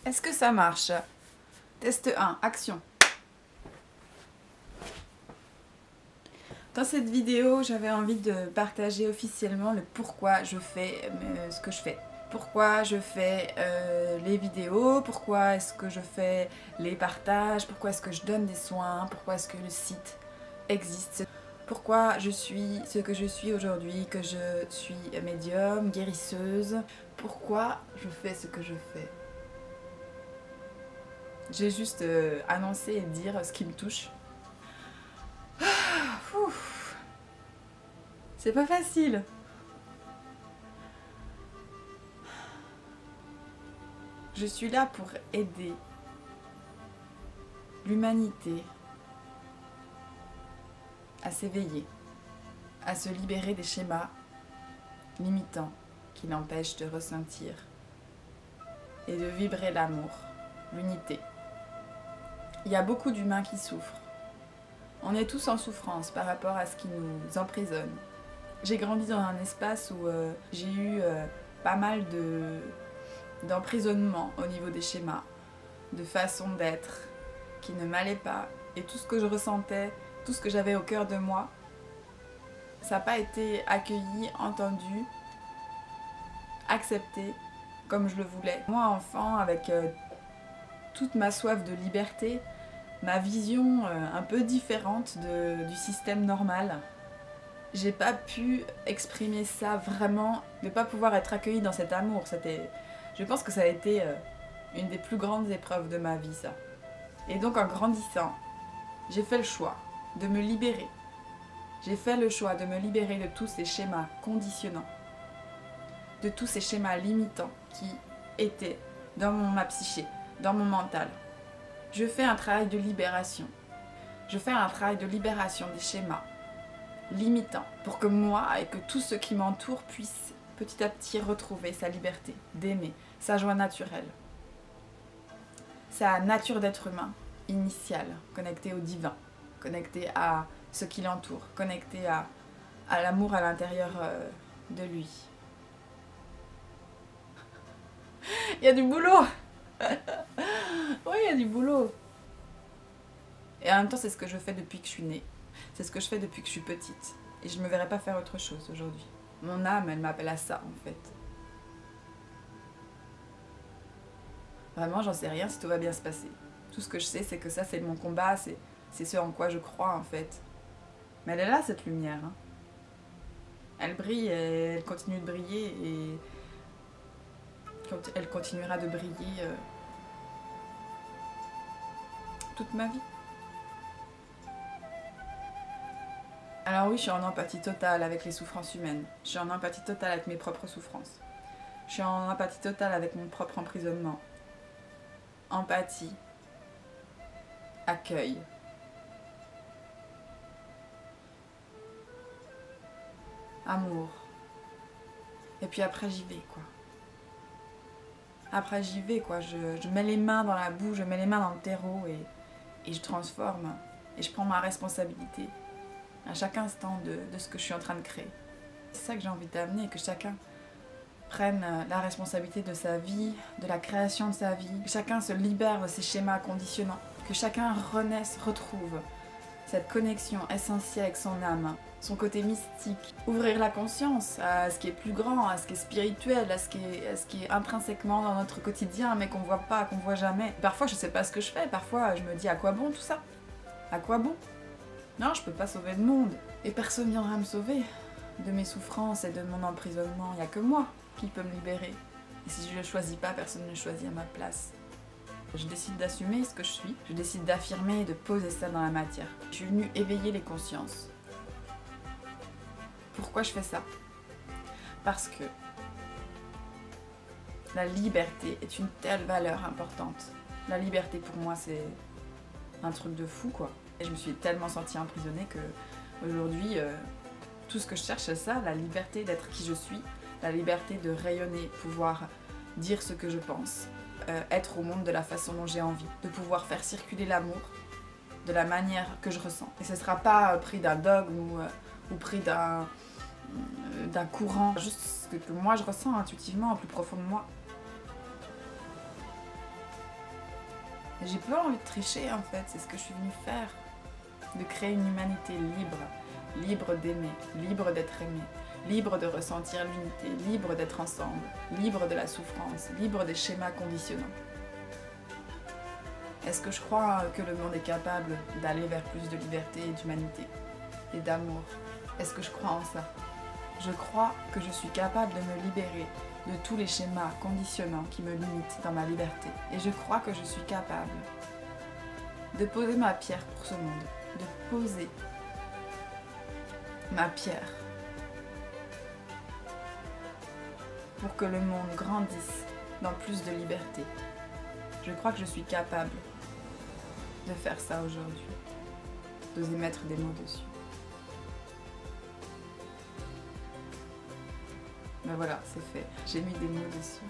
Est-ce que ça marche? Test 1, action. Dans cette vidéo, j'avais envie de partager officiellement le pourquoi je fais ce que je fais. Pourquoi je fais les vidéos, pourquoi est-ce que je fais les partages, pourquoi est-ce que je donne des soins, pourquoi est-ce que le site existe. Pourquoi je suis ce que je suis aujourd'hui, que je suis médium, guérisseuse. Pourquoi je fais ce que je fais. J'ai juste annoncé et dire ce qui me touche. C'est pas facile. Je suis là pour aider l'humanité à s'éveiller, à se libérer des schémas limitants qui l'empêchent de ressentir et de vibrer l'amour, l'unité. Il y a beaucoup d'humains qui souffrent. On est tous en souffrance par rapport à ce qui nous emprisonne. J'ai grandi dans un espace où j'ai eu pas mal d'emprisonnement au niveau des schémas, de façon d'être qui ne m'allait pas. Et tout ce que je ressentais, tout ce que j'avais au cœur de moi, ça n'a pas été accueilli, entendu, accepté comme je le voulais. Moi, enfant, avec toute ma soif de liberté, ma vision un peu différente du système normal, j'ai pas pu exprimer ça vraiment, de pas pouvoir être accueillie dans cet amour. Je pense que ça a été une des plus grandes épreuves de ma vie, ça. Et donc en grandissant, j'ai fait le choix de me libérer. J'ai fait le choix de me libérer de tous ces schémas conditionnants, de tous ces schémas limitants qui étaient dans ma psyché, dans mon mental. Je fais un travail de libération. Je fais un travail de libération des schémas limitants pour que moi et que tous ceux qui m'entourent puissent petit à petit retrouver sa liberté d'aimer, sa joie naturelle, sa nature d'être humain initiale, connectée au divin, connectée à ce qui l'entoure, connectée à l'amour à l'intérieur de lui. Il y a du boulot. Oui, il y a du boulot. Et en même temps, c'est ce que je fais depuis que je suis née. C'est ce que je fais depuis que je suis petite. Et je ne me verrais pas faire autre chose aujourd'hui. Mon âme, elle m'appelle à ça, en fait. Vraiment, j'en sais rien si tout va bien se passer. Tout ce que je sais, c'est que ça, c'est mon combat, c'est ce en quoi je crois, en fait. Mais elle est là, cette lumière. Hein. Elle brille et elle continue de briller et elle continuera de briller toute ma vie. Alors oui, je suis en empathie totale avec les souffrances humaines. Je suis en empathie totale avec mes propres souffrances. Je suis en empathie totale avec mon propre emprisonnement. Empathie. Accueil. Amour. Et puis après, j'y vais, quoi. Après, j'y vais, quoi. Je mets les mains dans la boue, je mets les mains dans le terreau et je transforme. Et je prends ma responsabilité à chaque instant de ce que je suis en train de créer. C'est ça que j'ai envie d'amener, que chacun prenne la responsabilité de sa vie, de la création de sa vie, que chacun se libère de ses schémas conditionnants, que chacun renaisse, retrouve cette connexion essentielle avec son âme, son côté mystique, ouvrir la conscience à ce qui est plus grand, à ce qui est spirituel, à ce qui est intrinsèquement dans notre quotidien mais qu'on voit pas, qu'on voit jamais. Parfois je sais pas ce que je fais, parfois je me dis à quoi bon tout ça? À quoi bon? Non, je peux pas sauver le monde. Et personne viendra me sauver de mes souffrances et de mon emprisonnement. Il n'y a que moi qui peut me libérer. Et si je ne le choisis pas, personne ne le choisit à ma place. Je décide d'assumer ce que je suis. Je décide d'affirmer et de poser ça dans la matière. Je suis venue éveiller les consciences. Pourquoi je fais ça? Parce que la liberté est une telle valeur importante. La liberté pour moi, c'est un truc de fou, quoi. Et je me suis tellement sentie emprisonnée que aujourd'hui, tout ce que je cherche, c'est ça, la liberté d'être qui je suis, la liberté de rayonner, pouvoir dire ce que je pense, être au monde de la façon dont j'ai envie, de pouvoir faire circuler l'amour de la manière que je ressens. Et ce ne sera pas pris d'un dogme ou pris d'un courant, juste ce que moi je ressens intuitivement au plus profond de moi. J'ai pas envie de tricher en fait, c'est ce que je suis venue faire. De créer une humanité libre, libre d'aimer, libre d'être aimé, libre de ressentir l'unité, libre d'être ensemble, libre de la souffrance, libre des schémas conditionnants. Est-ce que je crois que le monde est capable d'aller vers plus de liberté et d'humanité et d'amour? Est-ce que je crois en ça? Je crois que je suis capable de me libérer de tous les schémas conditionnants qui me limitent dans ma liberté. Et je crois que je suis capable de poser ma pierre pour ce monde, de poser ma pierre pour que le monde grandisse dans plus de liberté. Je crois que je suis capable de faire ça aujourd'hui, d'oser mettre des mots dessus. Ben voilà, c'est fait. J'ai mis des mots dessus.